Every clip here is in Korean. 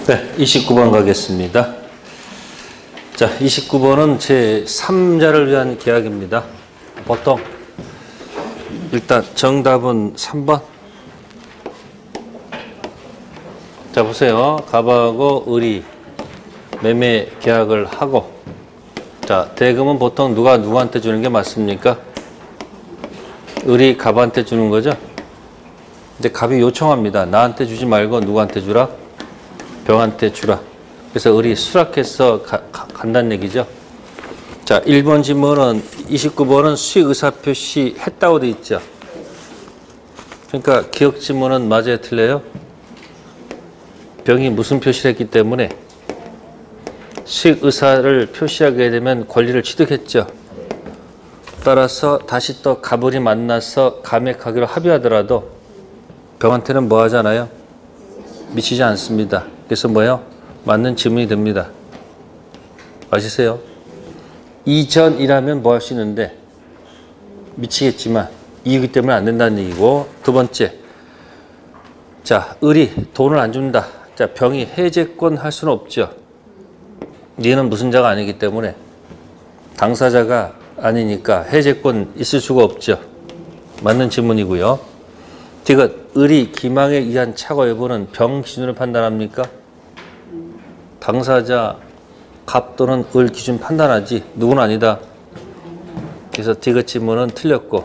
네, 29번 가겠습니다. 자, 29번은 제3자를 위한 계약입니다. 보통 일단 정답은 3번. 자, 보세요. 갑하고 을이 매매 계약을 하고, 자, 대금은 보통 누가 누구한테 주는 게 맞습니까? 을이 갑한테 주는 거죠. 근데 갑이 요청합니다. 나한테 주지 말고 누구한테 주라? 병한테 주라. 그래서 을이 수락해서 간다는 얘기죠. 자, 1번 지문은 29번은 수익 의사표시 했다고 돼 있죠. 그러니까 기억 지문은 맞아요, 틀려요? 병이 무슨 표시를 했기 때문에 수익 의사를 표시하게 되면 권리를 취득했죠. 따라서 다시 또 갑을이 만나서 감액하기로 합의하더라도 병한테는 뭐 하잖아요? 미치지 않습니다. 그래서 뭐예요? 맞는 지문이 됩니다. 아시세요? 이전이라면 뭐 할 수 있는데 미치겠지만 이유기 때문에 안 된다는 얘기고, 두 번째, 자, 을이 돈을 안 준다. 자, 병이 해제권 할 수는 없죠. 얘는 무슨 자가 아니기 때문에 당사자가 아니니까 해제권 있을 수가 없죠. 맞는 지문이고요. 디귿, 을이 기망에 의한 착오 여부는 병 기준으로 판단합니까? 당사자 갑 또는 을 기준 판단하지 누구는 아니다. 그래서 디귿 지문은 틀렸고,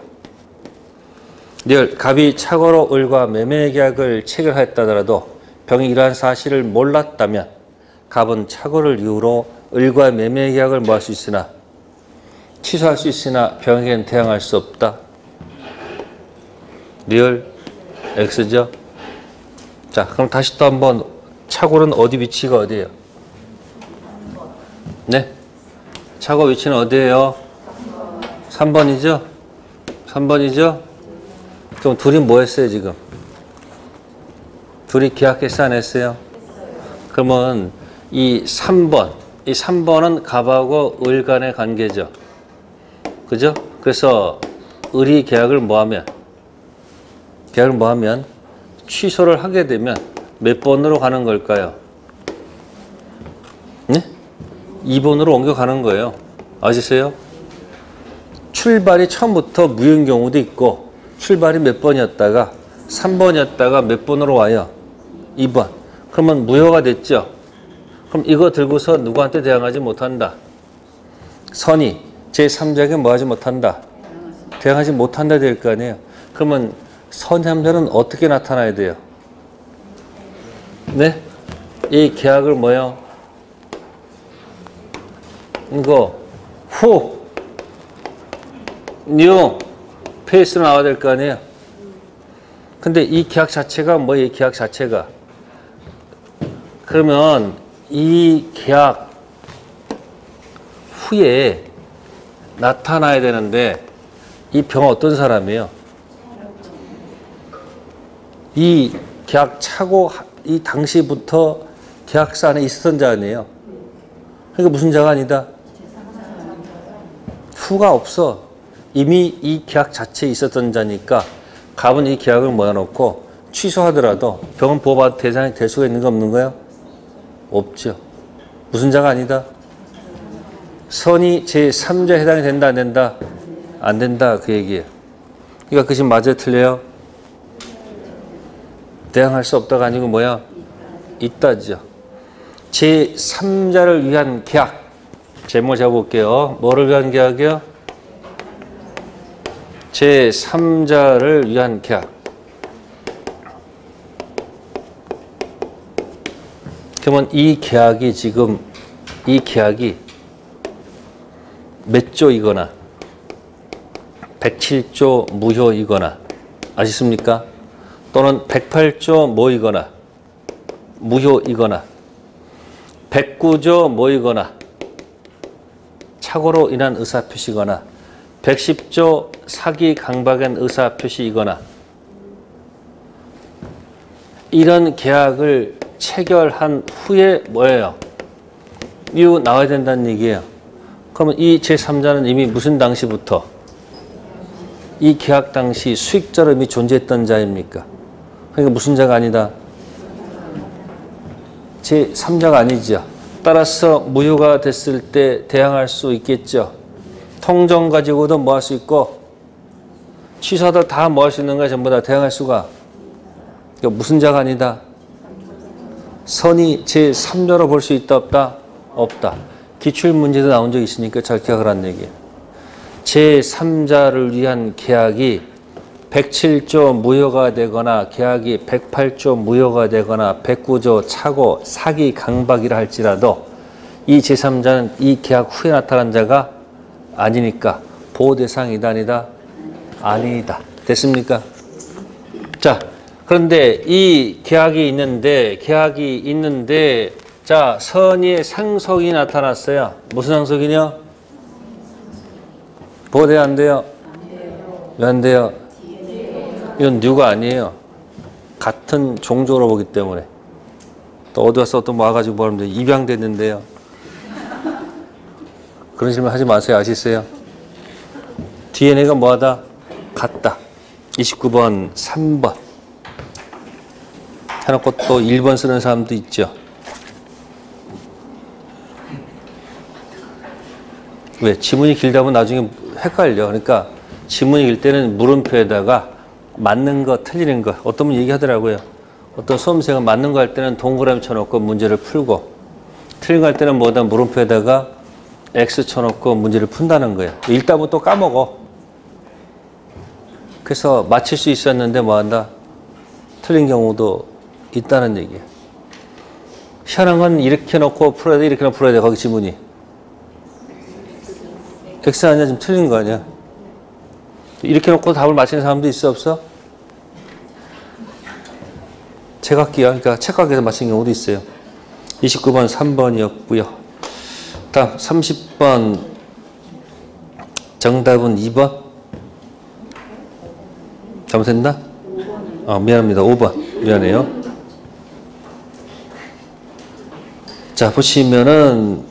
리얼, 갑이 착오로 을과 매매 계약을 체결하였다더라도 병이 이러한 사실을 몰랐다면 갑은 착오를 이유로 을과 매매 계약을 뭐 할 수 있으나 취소할 수 있으나 병에게는 대항할 수 없다. 리얼 X죠. 자, 그럼 다시 또 한번 착오는 어디 위치가 어디예요? 네? 착오 위치는 어디예요? 3번이죠? 3번이죠? 그럼 둘이 뭐 했어요, 지금? 둘이 계약했어, 안 했어요? 그러면 이 3번은 갑하고 을 간의 관계죠. 그죠? 그래서 을이 계약을 뭐 하면 취소를 하게 되면 몇 번으로 가는 걸까요? 네? 2번으로 옮겨가는 거예요. 아시세요? 출발이 처음부터 무효인 경우도 있고, 출발이 몇 번이었다가 3번이었다가 몇 번으로 와요? 2번. 그러면 무효가 됐죠? 그럼 이거 들고서 누구한테 대항하지 못한다? 선이 제3자에게 뭐 하지 못한다? 대항하지 못한다 될 거 아니에요? 그러면 선삼자는 어떻게 나타나야 돼요? 네? 이 계약을 뭐요? 이거 후, 뉴, 페이스로 나와야 될 거 아니에요? 근데 이 계약 자체가 뭐예요? 이 계약 자체가. 그러면 이 계약 후에 나타나야 되는데 이 병은 어떤 사람이에요? 이 계약 차고 이 당시부터 계약서 안에 있었던 자 아니에요? 그러니까 무슨 자가 아니다? 후가 없어. 이미 이 계약 자체에 있었던 자니까 갑은 이 계약을 모아놓고 취소하더라도 병은 보호받을 대상이 될 수가 있는 거 없는 거예요? 없죠. 무슨 자가 아니다? 선이 제3자에 해당이 된다, 안 된다? 안 된다, 그 얘기예요. 그러니까 그 지금 맞아요, 틀려요? 대항할 수 없다가 아니고 뭐야? 있다죠. 제3자를 위한 계약. 제목 잡아볼게요. 뭐를 위한 계약이요? 제3자를 위한 계약. 그러면 이 계약이 지금, 이 계약이 몇 조이거나 107조 무효이거나, 아시습니까? 또는 108조 뭐이거나 무효이거나 109조 뭐이거나 착오로 인한 의사표시거나 110조 사기 강박한 의사표시이거나, 이런 계약을 체결한 후에 뭐예요? 이유 나와야 된다는 얘기예요. 그러면 이 제3자는 이미 무슨 당시부터? 이 계약 당시 수익자로 이미 존재했던 자입니까? 그러니까 무슨 자가 아니다? 제3자가 아니죠. 따라서 무효가 됐을 때 대항할 수 있겠죠. 통정 가지고도 뭐 할 수 있고 취소하다 다 뭐 할 수 있는 거야. 전부 다 대항할 수가. 그러니까 무슨 자가 아니다. 선이 제3자로 볼 수 있다 없다? 없다. 기출문제도 나온 적 있으니까 잘 기억을 하는 얘기예요. 제3자를 위한 계약이 107조 무효가 되거나 계약이 108조 무효가 되거나 109조 차고 사기 강박이라 할지라도 이 제3자는 이 계약 후에 나타난 자가 아니니까 보호 대상이다 아니다? 아니다. 됐습니까? 자, 그런데 이 계약이 있는데 자, 선의의 상속이 나타났어요. 무슨 상속이냐? 보호돼 안 돼요? 왜 안 돼요? 이건 뉴가 아니에요. 같은 종족으로 보기 때문에. 또 어디 가서 또 와가지고 뭐 하면 입양됐는데요. 그런 질문 하지 마세요. 아시겠어요? DNA가 뭐하다? 같다. 29번, 3번. 해놓고 또 1번 쓰는 사람도 있죠. 왜? 지문이 길다 보면 나중에 헷갈려. 그러니까 지문이 길 때는 물음표에다가 맞는 거, 틀리는 거. 어떤 분 얘기하더라고요. 어떤 수험생은 맞는 거 할 때는 동그라미 쳐놓고 문제를 풀고 틀린 거 할 때는 뭐다 물음표에다가 X 쳐놓고 문제를 푼다는 거예요. 읽다 보면 또 까먹어. 그래서 맞힐 수 있었는데 뭐한다? 틀린 경우도 있다는 얘기예요. 희한한 건 이렇게 놓고 풀어야 돼, 이렇게 놓고 풀어야 돼, 거기 지문이. X 아니야? 지금 틀린 거 아니야? 이렇게 놓고 답을 맞히는 사람도 있어, 없어? 제각기야. 그러니까 책각에서 맞힌 경우도 있어요. 29번 3번이었고요. 다음 30번 정답은 2번. 잘못했나? 미안합니다. 5번. 미안해요. 자, 보시면은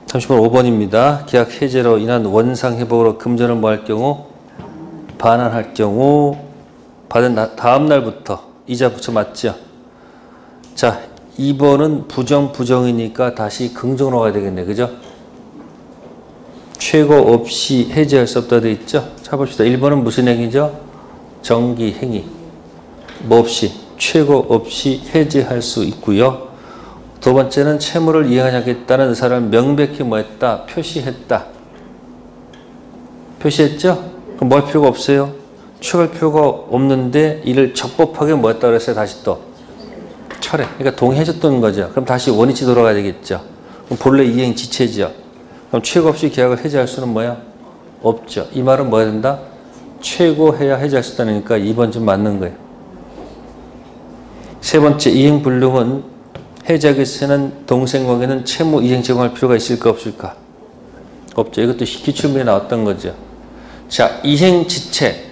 30번 5번입니다. 계약 해제로 인한 원상 회복으로 금전을 뭐 할 경우? 반환할 경우 받은 다음 날부터 이자 붙여 맞죠? 자, 2번은 부정이니까 다시 긍정으로 가야 되겠네. 그죠? 최고 없이 해제할 수 없다 되어 있죠? 자, 봅시다. 1번은 무슨 행위죠? 정기 행위. 뭐 없이? 최고 없이 해제할 수 있고요. 두 번째는 채무를 이행하겠다는 의사를 명백히 뭐 했다? 표시했다. 표시했죠? 그럼 뭐 할 필요가 없어요? 취할 필요가 없는데 이를 적법하게 뭐 했다 그랬어요? 다시 또 철회. 그러니까 동의해줬던 거죠. 그럼 다시 원위치 돌아가야 되겠죠. 그럼 본래 이행 지체죠. 그럼 최고 없이 계약을 해제할 수는 뭐야? 없죠. 이 말은 뭐 해야 된다? 최고해야 해제할 수 있다니까 2번 좀 맞는 거예요. 세 번째, 이행불능은 해제하기 위해서는 동생관계는 채무 이행 제공할 필요가 있을까 없을까? 없죠. 이것도 기출문에 나왔던 거죠. 자, 이행지체.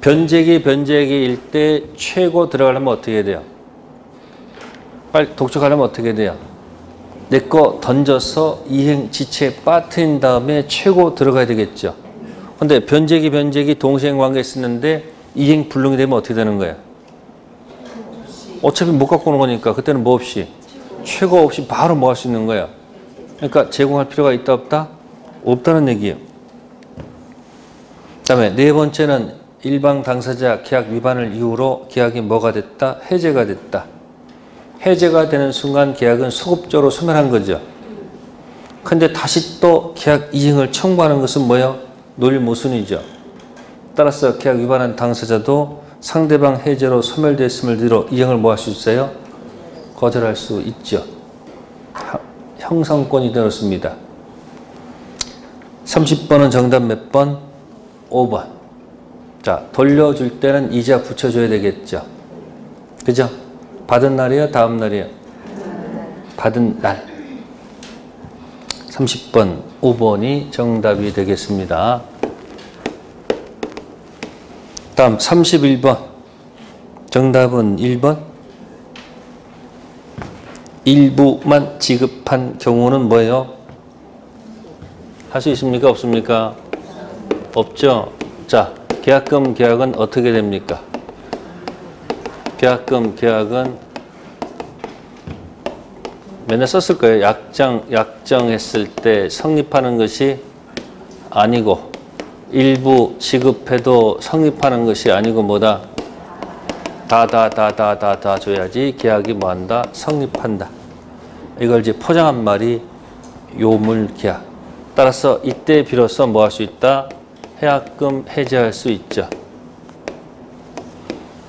변제기일 때 최고 들어가려면 어떻게 해야 돼요? 빨리 독촉하려면 어떻게 해야 돼요? 내 거 던져서 이행지체에 빠뜨린 다음에 최고 들어가야 되겠죠. 근데 변제기 동생관계 쓰는데 이행불능이 되면 어떻게 되는 거예요? 어차피 못 갖고 오는 거니까 그때는 뭐 없이? 최고 없이 바로 뭐 할 수 있는 거야. 그러니까 제공할 필요가 있다 없다? 없다는 얘기예요. 그 다음에 네 번째는 일방 당사자 계약 위반을 이유로 계약이 뭐가 됐다? 해제가 됐다. 해제가 되는 순간 계약은 소급적으로 소멸한 거죠. 근데 다시 또 계약 이행을 청구하는 것은 뭐예요? 논리모순이죠. 따라서 계약 위반한 당사자도 상대방 해제로 소멸됐음을 뒤로 이행을 뭐 할 수 있어요? 거절할 수 있죠. 형성권이 되었습니다. 30번은 정답 몇 번? 5번. 자, 돌려줄 때는 이자 붙여줘야 되겠죠. 그죠? 받은 날이에요? 다음 날이에요? 받은 날. 30번, 5번이 정답이 되겠습니다. 다음 31번. 정답은 1번. 일부만 지급한 경우는 뭐예요? 할 수 있습니까? 없습니까? 없죠. 자, 계약은 어떻게 됩니까? 계약은 맨날 썼을 거예요. 약정했을 때 성립하는 것이 아니고 일부 지급해도 성립하는 것이 아니고 뭐다? 다 줘야지 계약이 뭐한다? 성립한다. 이걸 이제 포장한 말이 요물계약. 따라서 이때 비로소 뭐 할 수 있다? 해약금 해제할 수 있죠.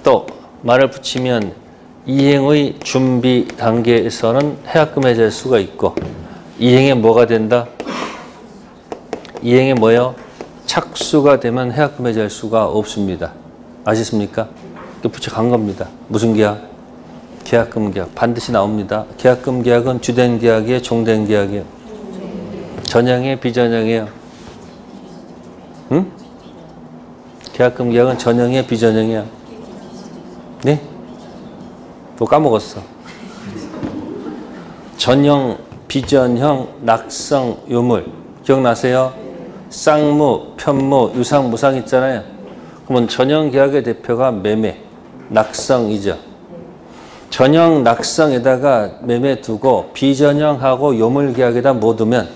또 말을 붙이면 이행의 준비 단계에서는 해약금 해제할 수가 있고 이행에 뭐가 된다? 이행에 뭐요? 착수가 되면 해약금 해제할 수가 없습니다. 아시습니까? 붙여 간 겁니다. 무슨 계약? 계약금 계약. 반드시 나옵니다. 계약금 계약은 주된 계약이에요? 종된 계약이에요? 전형이에요? 비전형이에요? 응? 계약금 계약은 전형이에요? 비전형이에요? 네? 또 까먹었어. 전형, 비전형, 낙성, 요물. 기억나세요? 쌍무, 편무, 유상, 무상 있잖아요. 그러면 전형 계약의 대표가 매매, 낙성이죠. 전형, 낙성에다가 매매 두고 비전형하고 요물 계약에다 뭐 두면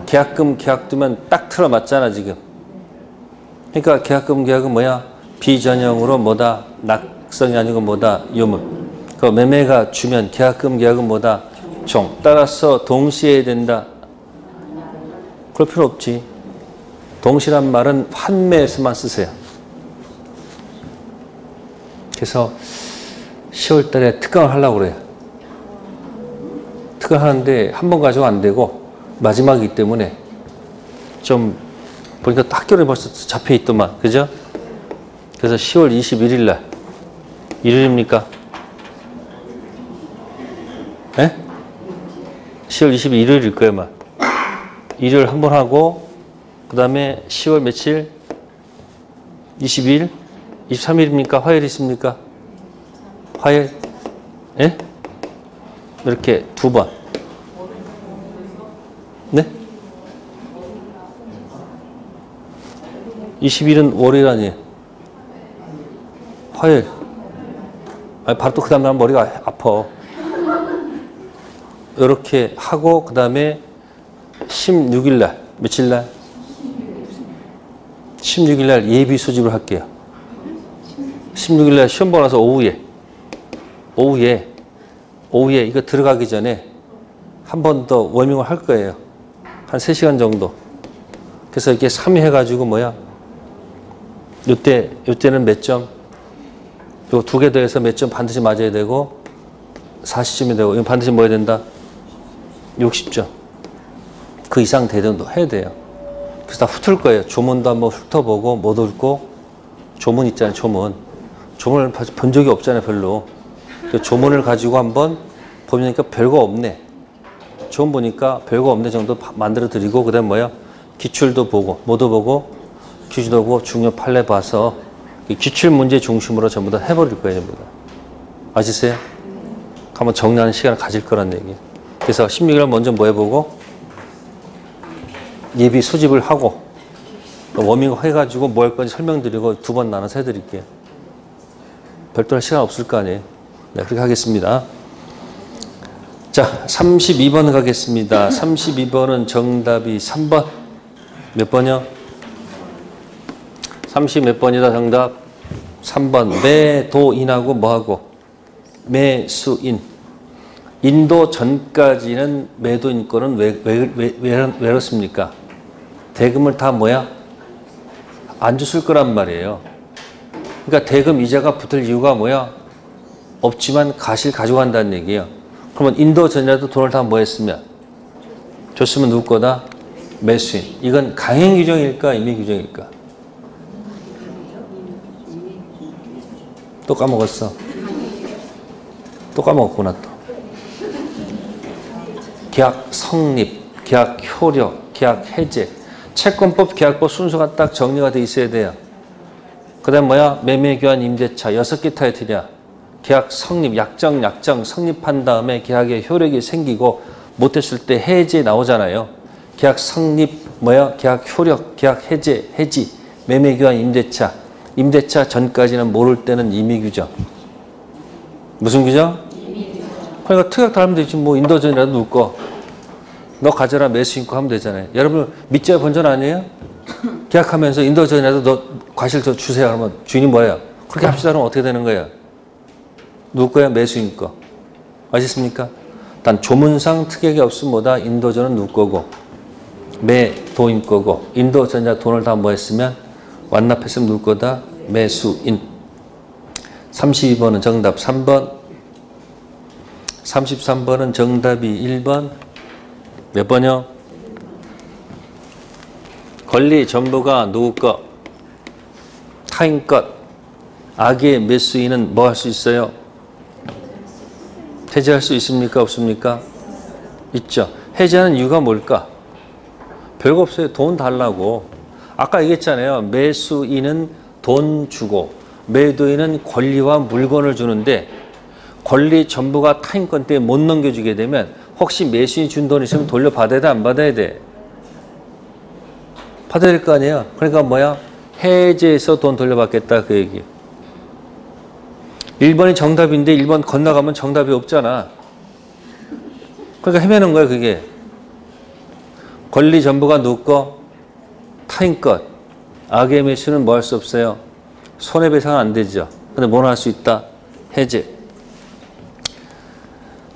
계약금 계약 두면 딱 틀어맞잖아 지금. 그러니까 계약금 계약은 뭐야? 비전형으로 뭐다? 낙성이 아니고 뭐다? 요물. 그 매매가 주면 계약금 계약은 뭐다? 종. 따라서 동시에 해야 된다. 그럴 필요 없지. 동시란 말은 환매에서만 쓰세요. 그래서 10월 달에 특강을 하려고 그래요. 특강 하는데 한 번 가지고 안 되고 마지막이기 때문에 좀 보니까 학교를 벌써 잡혀 있더만. 그죠? 그래서 10월 21일 날 일요일입니까? 네? 10월 22일일 거예요, 아마. 일요일 한 번 하고 그 다음에 10월 며칠? 22일? 23일입니까? 화요일 있습니까? 화요일? 예? 이렇게 두 번. 네? 20일은 월요일 아니에요? 화요일. 아니, 바로 또 그 다음날 머리가 아파. 이렇게 하고 그 다음에 16일 날, 며칠 날? 16일 날 예비 수집을 할게요. 16일 날 시험 보고 나서 오후에 이거 들어가기 전에 한 번 더 워밍을 할 거예요. 한 3시간 정도. 그래서 이렇게 3회 해가지고 뭐야? 요때는 몇 점? 요 2개 더해서 몇 점 반드시 맞아야 되고 40점이 되고 이건 반드시 뭐 해야 된다? 60점. 그 이상 되도 해야 돼요. 그래서 다 훑을 거예요. 조문도 한번 훑어보고 못 훑고 조문 있잖아요. 조문을 본 적이 없잖아요. 별로. 조문을 가지고 한번 보니까 별거 없네. 조문 보니까 별거 없네 정도 만들어 드리고 그 다음에 뭐야? 기출도 보고 뭐도 보고 규칙도 보고 중요 판례 봐서 기출 문제 중심으로 전부 다 해버릴 거예요. 전부 다. 아시세요? 한번 정리하는 시간을 가질 거란 얘기예요. 그래서 16일 먼저 뭐 해보고 예비 수집을 하고 워밍업 해가지고 뭐 할 건지 설명드리고 2번 나눠서 해드릴게요. 별도로 할 시간 없을 거 아니에요. 네, 그렇게 하겠습니다. 자, 32번 가겠습니다. 32번은 정답이 3번. 몇 번이요? 30 몇 번이다 정답? 3번. 매도인하고 뭐하고? 매수인. 인도 전까지는 매도인권은 왜 그렇습니까? 대금을 다 뭐야? 안 줬을 거란 말이에요. 그러니까 대금 이자가 붙을 이유가 뭐야? 없지만 가실 가져간다는 얘기예요. 그러면 인도 전이라도 돈을 다 뭐 했으면? 줬으면 누구 거다? 매수인. 이건 강행 규정일까? 임의 규정일까? 또 까먹었어. 또 까먹었구나 또. 계약 성립, 계약 효력, 계약 해제. 채권법, 계약법 순서가 딱 정리가 돼 있어야 돼요. 그 다음 뭐야? 매매, 교환, 임대차. 6개 타이틀이야. 계약 성립, 약정 성립한 다음에 계약의 효력이 생기고 못했을 때 해제 나오잖아요. 계약 성립, 뭐야? 계약 효력, 계약 해제, 해지. 매매, 교환, 임대차. 임대차 전까지는 모를 때는 임의 규정. 무슨 규정? 그러니까 특약 달면 되지. 뭐 인도전이라도 누구 거. 너 가져라 매수인고 하면 되잖아요. 여러분 밑자 본전 아니에요? 계약하면서 인도전이라도 너 과실 더 주세요. 그러면 주인이 뭐예요? 그렇게 합시다. 그러면 어떻게 되는 거예요? 누구 거야? 매수인 거. 아시겠습니까? 단 조문상 특약이 없으면 뭐다? 인도전은 누구 거고 매도인 거고 인도전자 돈을 다 뭐 했으면 완납했으면 누구 거다? 매수인. 32번은 정답 3번. 33번은 정답이 1번. 몇 번이요? 권리 전부가 누구 것? 타인 것. 악의 매수인은 뭐 할 수 있어요? 해제할 수 있습니까? 없습니까? 있죠. 해제하는 이유가 뭘까? 별거 없어요. 돈 달라고. 아까 얘기했잖아요. 매수인은 돈 주고 매도인은 권리와 물건을 주는데 권리 전부가 타인 건 때문에 못 넘겨주게 되면 혹시 매수인이 준 돈 있으면 돌려받아야 돼? 안 받아야 돼? 받아야 될 거 아니에요? 그러니까 뭐야? 해제해서 돈 돌려받겠다 그 얘기. 1번이 정답인데 1번 건너가면 정답이 없잖아. 그러니까 헤매는 거야 그게. 권리 전부가 누구 거? 타인 것. 악의 매수는 뭐 할 수 없어요? 손해배상은 안 되죠. 근데 뭘 할 수 있다? 해제.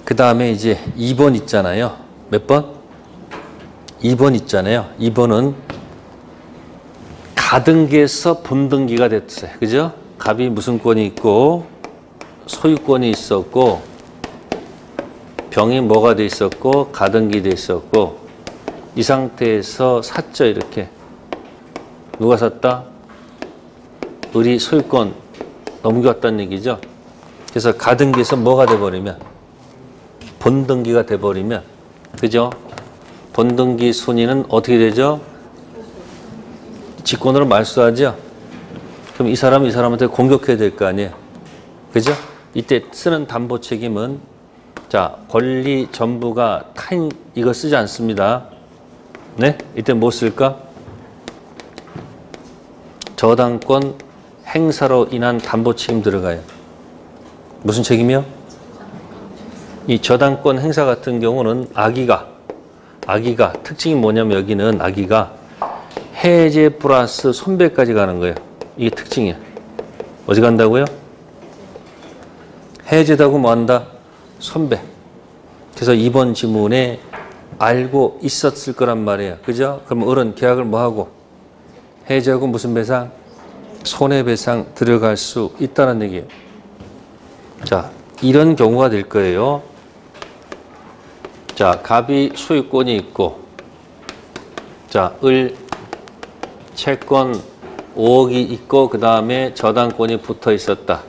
그 다음에 이제 2번 있잖아요. 몇 번? 2번 있잖아요. 2번은 가등기에서 본등기가 됐어요. 그죠? 갑이 무슨 권이 있고 소유권이 있었고 병이 뭐가 돼 있었고 가등기 돼 있었고 이 상태에서 샀죠. 이렇게. 누가 샀다? 을이 소유권 넘겨왔다는 얘기죠. 그래서 가등기에서 뭐가 돼버리면 본등기가 돼버리면 그죠? 본등기 손해는 어떻게 되죠? 직권으로 말소하죠. 그럼 이 사람은 이 사람한테 공격해야 될 거 아니에요. 그죠? 이때 쓰는 담보 책임은 자 권리 전부가 타인 이거 쓰지 않습니다. 네? 이때 뭐 쓸까? 저당권 행사로 인한 담보 책임 들어가요. 무슨 책임이요? 이 저당권 행사 같은 경우는 악의가 특징이 뭐냐면 여기는 악의가 해제 플러스 손배까지 가는 거예요. 이게 특징이에요. 어디 간다고요? 해제다고 뭐 한다? 손배. 그래서 이번 지문에 알고 있었을 거란 말이에요. 그죠? 그럼 을은 계약을 뭐 하고? 해제하고 무슨 배상? 손해배상 들어갈 수 있다는 얘기예요. 자, 이런 경우가 될 거예요. 자, 갑이 소유권이 있고, 자, 을 채권 5억이 있고, 그 다음에 저당권이 붙어 있었다.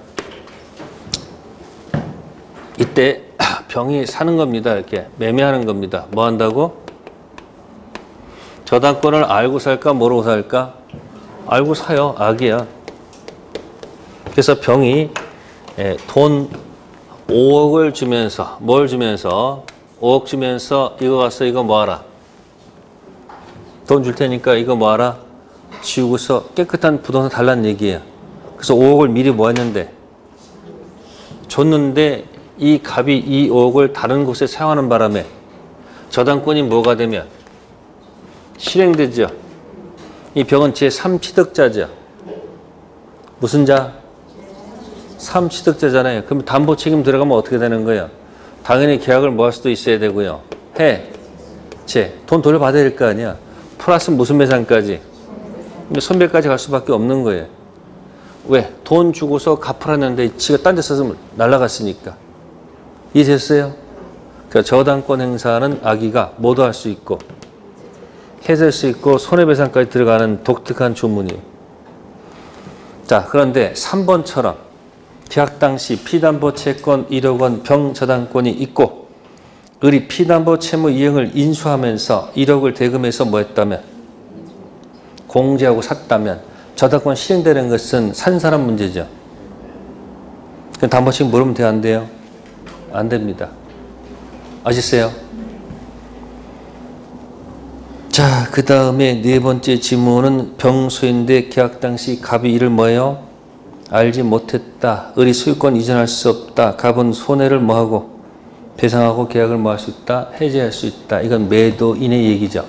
이때 병이 사는 겁니다. 이렇게 매매하는 겁니다. 뭐 한다고? 저당권을 알고 살까 모르고 살까? 알고 사요. 악이야. 그래서 병이 돈 5억을 주면서 뭘 주면서 5억 주면서 이거 가서 이거 뭐하라? 돈 줄 테니까 이거 뭐하라? 지우고서 깨끗한 부동산 달라는 얘기예요. 그래서 5억을 미리 뭐 했는데? 줬는데 이 갑이 이 5억을 다른 곳에 사용하는 바람에 저당권이 뭐가 되면 실행되죠. 이 병은 제3취득자죠. 무슨 자? 3취득자잖아요. 그럼 담보 책임 들어가면 어떻게 되는 거예요? 당연히 계약을 뭐 할 수도 있어야 되고요. 돈 돌려받아야 될 거 아니야. 플러스 무슨 배상까지? 손배까지 갈 수밖에 없는 거예요. 왜? 돈 주고서 갚으라는데 지가 딴 데 써서 날라갔으니까. 이해됐어요? 그러니까 저당권 행사는 악의가 모두 할 수 있고 해제할 수 있고 손해배상까지 들어가는 독특한 조문이에요. 자, 그런데 3번처럼 계약 당시 피담보 채권 1억 원 병 저당권이 있고 을이 피담보 채무 이행을 인수하면서 1억을 대금해서 뭐 했다면 공제하고 샀다면 저당권 실행되는 것은 산 사람 문제죠. 그럼 담보 책임 물으면 돼요? 안 돼요? 안 됩니다. 아시겠어요? 자, 그 다음에 네 번째 지문은 병소인데 계약 당시 갑이 이를 뭐예요? 알지 못했다. 을이 소유권 이전할 수 없다. 갑은 손해를 뭐하고? 배상하고 계약을 뭐 할 수 있다? 해지할 수 있다. 이건 매도인의 얘기죠.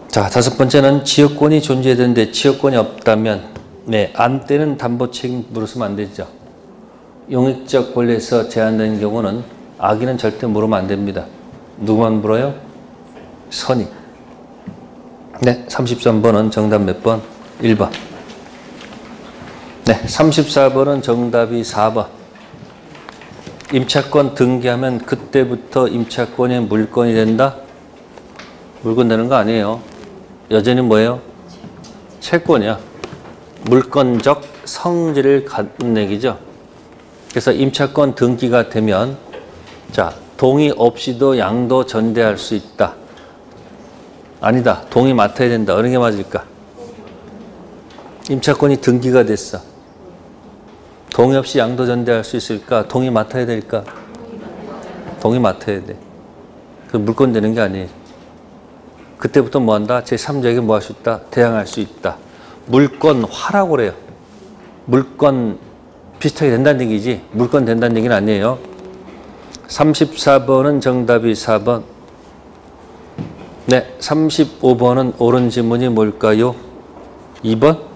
자, 다섯 번째는 지역권이 존재해야 되는데 지역권이 없다면 안떼는 담보 책임 물으시면 안 되죠. 용익적 권리에서 제한되는 경우는 악의는 절대 물으면 안 됩니다. 누구만 물어요? 선익. 네, 33번은 정답 몇 번? 1번. 네, 34번은 정답이 4번. 임차권 등기하면 그때부터 임차권이 물권이 된다? 물권 되는 거 아니에요. 여전히 뭐예요? 채권이야. 물권적 성질을 갖는 얘기죠. 그래서 임차권 등기가 되면 자, 동의 없이도 양도 전대할 수 있다. 아니다. 동의 맡아야 된다. 어느 게 맞을까? 임차권이 등기가 됐어. 동의 없이 양도 전대할 수 있을까? 동의 맡아야 될까? 동의 맡아야 돼. 그 물권 되는 게 아니에요. 그때부터 뭐 한다? 제3자에게 뭐 할 수 있다? 대항할 수 있다. 물권화라고 그래요. 물권 비슷하게 된다는 얘기지 물권 된다는 얘기는 아니에요. 34번은 정답이 4번. 네, 35번은 옳은 지문이 뭘까요? 2번?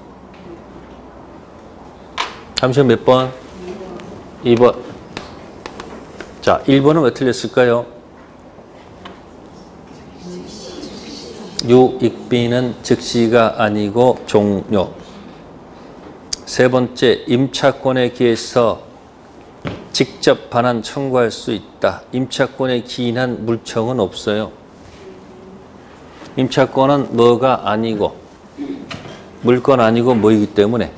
30번 몇 번? 2번. 자, 1번은 왜 틀렸을까요? 유익비는 즉시가 아니고 종료. 세 번째, 임차권에 기해서 직접 반환 청구할 수 있다. 임차권에 기인한 물청은 없어요. 임차권은 뭐가 아니고 물권 아니고 뭐이기 때문에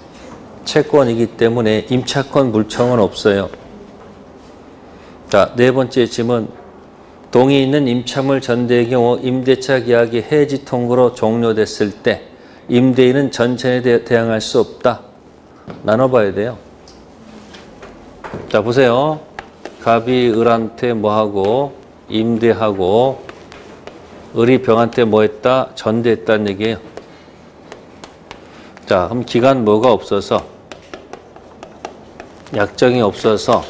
채권이기 때문에 임차권 물청은 없어요. 자, 네 번째 질문. 동의 있는 임차물 전대의 경우 임대차 계약이 해지 통고로 종료됐을 때 임대인은 전체에 대항할 수 없다. 나눠봐야 돼요. 자, 보세요. 갑이 을한테 뭐하고 임대하고 을이 병한테 뭐했다? 전대했다는 얘기예요. 자, 그럼 기간 뭐가 없어서 약정이 없어서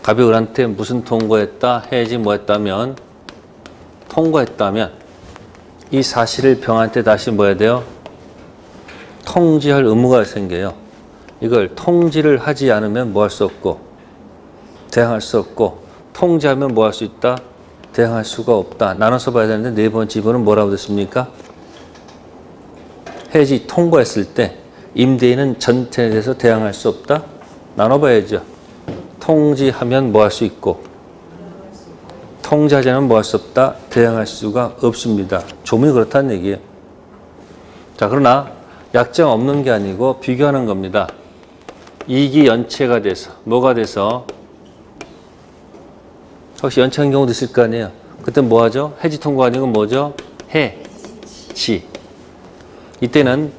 갑이 을한테 무슨 통고했다? 해지 뭐했다면 통고했다면 이 사실을 병한테 다시 뭐 해야 돼요? 통지할 의무가 생겨요. 이걸 통지를 하지 않으면 뭐 할 수 없고 대항할 수 없고 통지하면 뭐 할 수 있다? 대항할 수가 없다. 나눠서 봐야 되는데 네 번째 지문은 뭐라고 됐습니까? 해지 통고했을 때 임대인은 전체에 대해서 대항할 수 없다. 나눠봐야죠. 통지하면 뭐 할 수 있고 통지하지 않으면 뭐 할 수 없다. 대항할 수가 없습니다. 조문이 그렇다는 얘기예요. 자, 그러나 약정 없는 게 아니고 비교하는 겁니다. 이익이 연체가 돼서 뭐가 돼서 혹시 연체한 경우도 있을 거 아니에요. 그때 뭐 하죠? 해지 통고 아니고 뭐죠? 해지. 이때는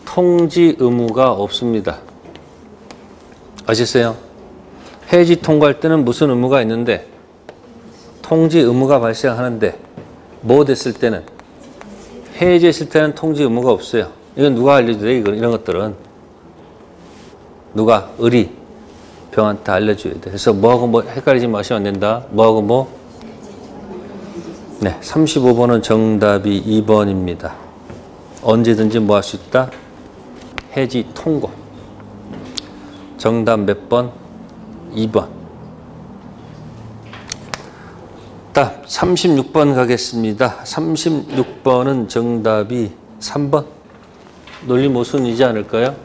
통지 의무가 없습니다. 아셨어요? 해지 통고할 때는 무슨 의무가 있는데 통지 의무가 발생하는데 뭐 됐을 때는 해지했을 때는 통지 의무가 없어요. 이건 누가 알려줘야 돼? 이런 것들은 누가? 을이 병한테 알려줘야 돼. 그래서 뭐하고 뭐 헷갈리지 마시면 안 된다. 뭐하고 뭐? 네, 35번은 정답이 2번입니다. 언제든지 뭐 할 수 있다? 해지 통고. 정답 몇 번? 2번. 딱 36번 가겠습니다. 36번은 정답이 3번. 논리 모순이지 않을까요?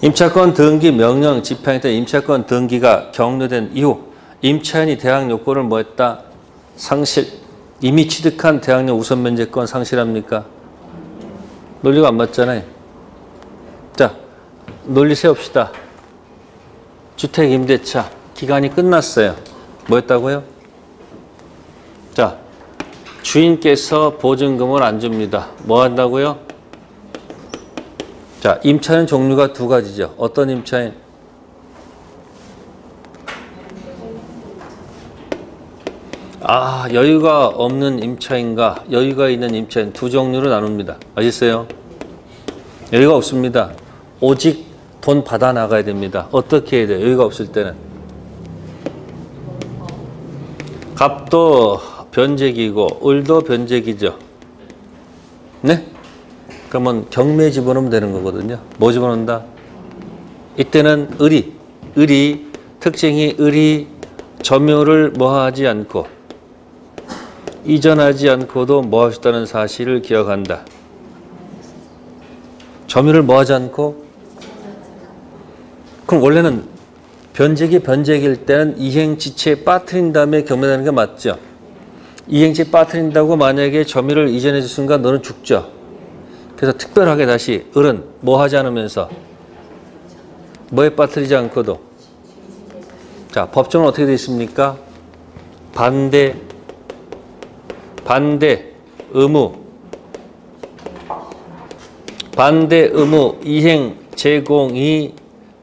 임차권 등기 명령 집행에 따라 임차권 등기가 격려된 이후 임차인이 대항 요건을 뭐 했다? 상실. 이미 취득한 대항력 우선 면제권 상실합니까? 논리가 안 맞잖아요. 자, 논리 세웁시다. 주택 임대차 기간이 끝났어요. 뭐였다고요? 자, 주인께서 보증금을 안 줍니다. 뭐 한다고요? 자, 임차인 종류가 두 가지죠. 어떤 임차인? 여유가 없는 임차인과 여유가 있는 임차인 두 종류로 나눕니다. 아셨어요? 여유가 없습니다. 오직 돈 받아 나가야 됩니다. 어떻게 해야 돼요? 여유가 없을 때는 갑도 변제기고 을도 변제기죠. 네? 그러면 경매 집어넣으면 되는 거거든요. 뭐 집어넣는다? 이때는 을이 특징이 을이 점유를 뭐하지 않고 이전하지 않고도 뭐할 수 있다는 사실을 기억한다. 점유를 뭐하지 않고? 그럼 원래는 변제기일 때는 이행지체에 빠뜨린 다음에 경매되는 게 맞죠? 이행지체에 빠뜨린다고 만약에 점유를 이전해 줄 순간 너는 죽죠. 그래서 특별하게 다시 을은 뭐 하지 않으면서 뭐에 빠뜨리지 않고도. 자, 법정은 어떻게 되어 있습니까? 반대, 의무, 이행, 제공이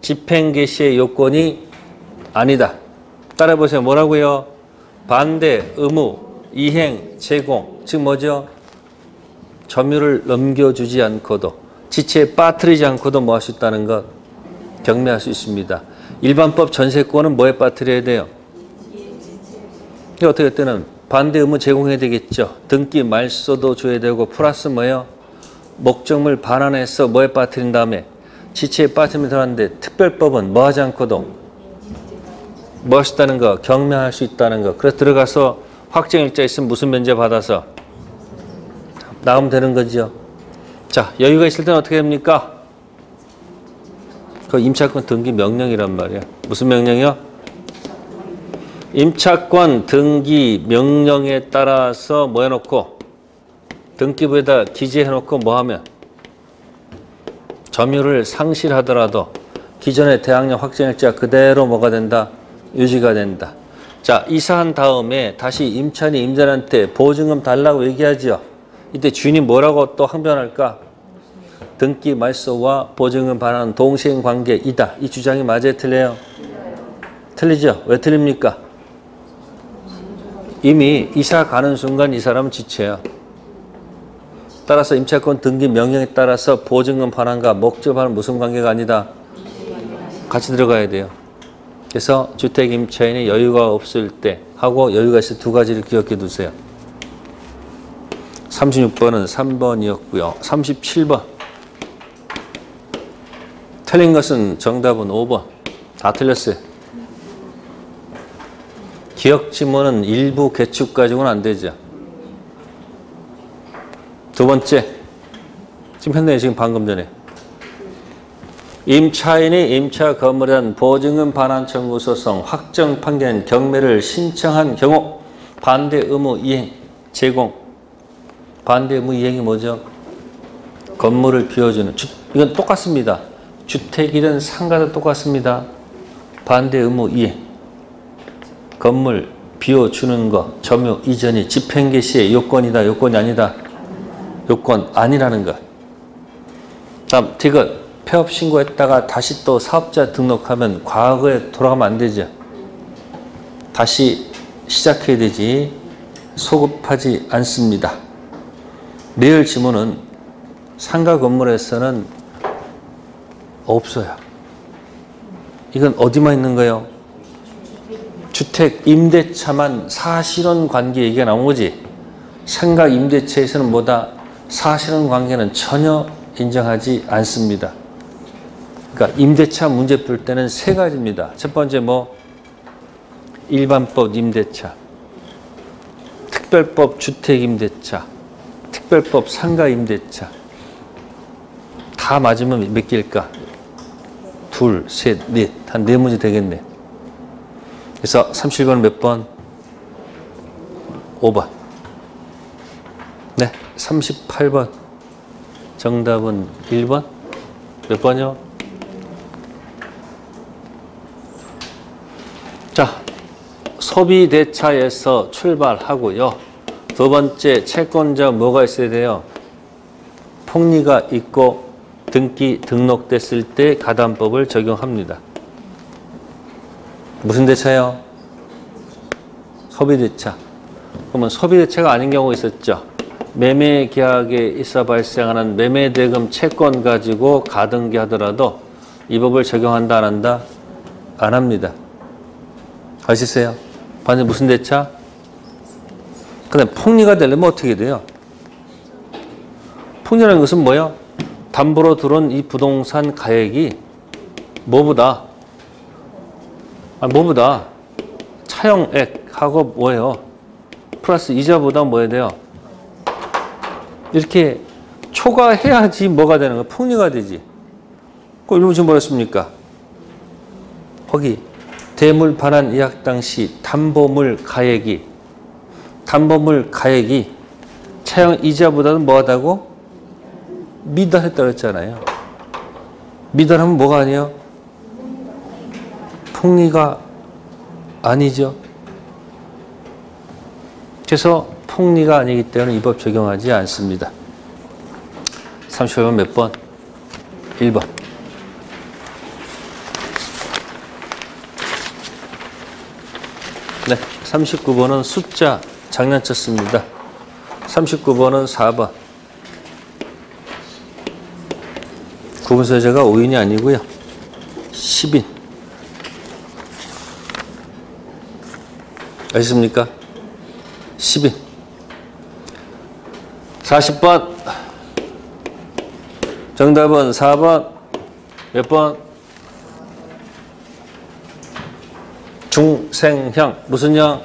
집행 개시의 요건이 아니다. 따라해보세요. 뭐라고요? 반대, 의무, 이행, 제공. 즉 뭐죠? 점유를 넘겨주지 않고도 지체에 빠뜨리지 않고도 뭐 할 수 있다는 것 경매할 수 있습니다. 일반법 전세권은 뭐에 빠뜨려야 돼요? 이게 어떻게 때는 반대 의무 제공해야 되겠죠. 등기 말소도 줘야 되고 플러스 뭐예요? 목적물 반환해서 뭐에 빠뜨린 다음에 지체에 빠뜨리면 들어갔는데 특별법은 뭐 하지 않고도 뭐 할 수 있다는 거 경매할 수 있다는 거. 그래서 들어가서 확정일자 있으면 무슨 면제 받아서 나오면 되는 거죠. 자, 여유가 있을 때는 어떻게 됩니까? 그 임차권 등기 명령이란 말이야. 무슨 명령이요? 임차권 등기 명령에 따라서 뭐 해놓고 등기부에다 기재해놓고 뭐 하면 점유를 상실하더라도 기존의 대항력 확정일자 그대로 뭐가 된다? 유지가 된다. 자, 이사한 다음에 다시 임차인이 임자한테 보증금 달라고 얘기하죠. 이때 주인이 뭐라고 또 항변할까? 등기 말소와 보증금 반환 동시행 관계이다. 이 주장이 맞아요? 틀려요? 틀리죠? 왜 틀립니까? 이미 이사 가는 순간 이 사람은 지체야. 따라서 임차권 등기 명령에 따라서 보증금 반환과 목적 반환 무슨 관계가 아니다. 같이 들어가야 돼요. 그래서 주택 임차인이 여유가 없을 때 하고 여유가 있을 때 두 가지를 기억해 두세요. 36번은 3번이었고요. 37번. 틀린 것은 정답은 5번. 다 틀렸어요. 기억 지문은 일부 개축 가지고는 안 되죠. 두 번째. 지금 했네요. 지금 방금 전에. 임차인이 임차 건물에 대한 보증금 반환 청구 소송 확정 판결 경매를 신청한 경우 반대 의무 이행 제공. 반대 의무 이행이 뭐죠? 건물을 비워주는. 이건 똑같습니다. 주택이든 상가도 똑같습니다. 반대 의무 이행. 건물 비워주는 거 점유 이전이 집행 개시의 요건이다. 요건이 아니다. 요건 아니라는 것. 다음 디귿. 폐업 신고했다가 다시 또 사업자 등록하면 과거에 돌아가면 안 되죠. 다시 시작해야 되지. 소급하지 않습니다. 리을 지문은 상가 건물에서는 없어요. 이건 어디만 있는 거예요? 주택 임대차만 사실혼 관계 얘기가 나온 거지. 상가 임대차에서는 뭐다? 사실혼 관계는 전혀 인정하지 않습니다. 그러니까 임대차 문제 풀 때는 세 가지입니다. 첫 번째 뭐? 일반법 임대차, 특별법 주택 임대차, 특별법 상가 임대차. 다 맞으면 몇 개일까? 둘, 셋, 넷. 한 네 문제 되겠네. 그래서 37번은 몇 번? 5번. 네, 38번. 정답은 1번. 몇 번이요? 자, 소비대차에서 출발하고요. 두 번째 채권자 뭐가 있어야 돼요? 폭리가 있고 등기 등록됐을 때 가담법을 적용합니다. 무슨 대차요? 소비대차. 그러면 소비대차가 아닌 경우가 있었죠. 매매계약에 있어 발생하는 매매대금 채권 가지고 가등기 하더라도 이 법을 적용한다 안 한다? 안 합니다. 아시세요? 반대 무슨 대차? 근데 폭리가 되려면 어떻게 돼요? 폭리라는 것은 뭐예요? 담보로 들어온 이 부동산 가액이 뭐보다 차용액하고 뭐예요? 플러스 이자보다 뭐 해야 돼요? 이렇게 초과해야지 뭐가 되는 거야? 폭리가 되지. 그 이러면 지금 뭐랬습니까? 거기 대물 반환 예약 당시 담보물 가액이 차용 이자보다는 뭐하다고? 미달했다고 했잖아요. 미달하면 뭐가 아니에요? 폭리가 아니죠. 그래서 폭리가 아니기 때문에 이 법 적용하지 않습니다. 38번 몇 번? 1번. 네, 39번은 숫자 장난쳤습니다. 39번은 4번. 구분소유자가 5인이 아니고요. 10인. 아시습니까? 10인. 40번. 정답은 4번. 몇 번? 중생형. 무슨 형?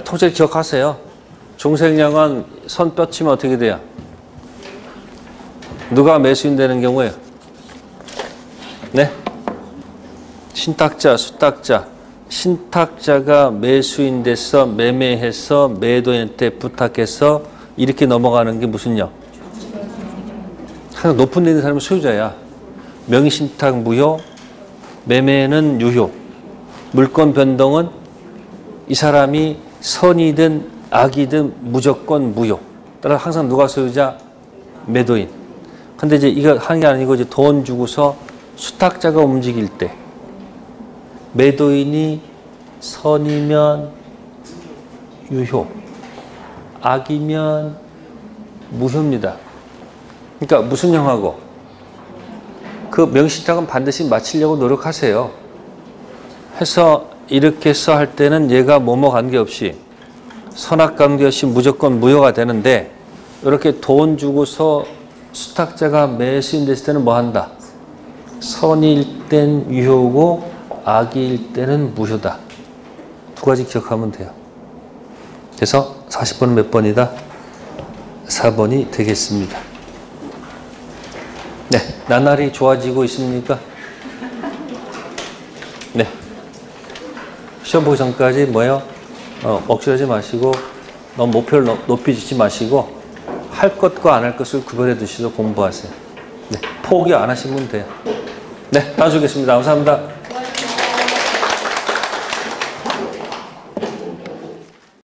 통째 기억하세요. 중생형은 손 뼈치면 어떻게 돼요? 누가 매수인 되는 경우에요? 네? 신탁자, 수탁자. 신탁자가 매수인 돼서 매매해서 매도인한테 부탁해서 이렇게 넘어가는 게 무슨 형? 항상 높은 데 있는 사람은 소유자야. 명의신탁 무효, 매매는 유효. 물권 변동은 이 사람이 선이든 악이든 무조건 무효. 따라 항상 누가 소유자? 매도인. 근데 이제 이거 하는 게 아니고 이제 돈 주고서 수탁자가 움직일 때 매도인이 선이면 유효, 악이면 무효입니다. 그러니까 무슨 형하고 그 명의신탁은 반드시 마치려고 노력하세요. 해서 이렇게 해서 할 때는 얘가 뭐뭐 관계없이 선악 관계없이 무조건 무효가 되는데 이렇게 돈 주고서 수탁자가 매수인 됐을 때는 뭐 한다? 선일 땐 유효고 악일 때는 무효다. 두 가지 기억하면 돼요. 그래서 40번은 몇 번이다? 4번이 되겠습니다. 네, 나날이 좋아지고 있습니까? 네. 시험 보기 전까지 뭐예요? 억지로 하지 마시고 너무 목표를 높이 짓지 마시고 할 것과 안 할 것을 구별해 두시고 공부하세요. 네, 포기 안 하시면 돼요. 네, 다음 주겠습니다. 감사합니다.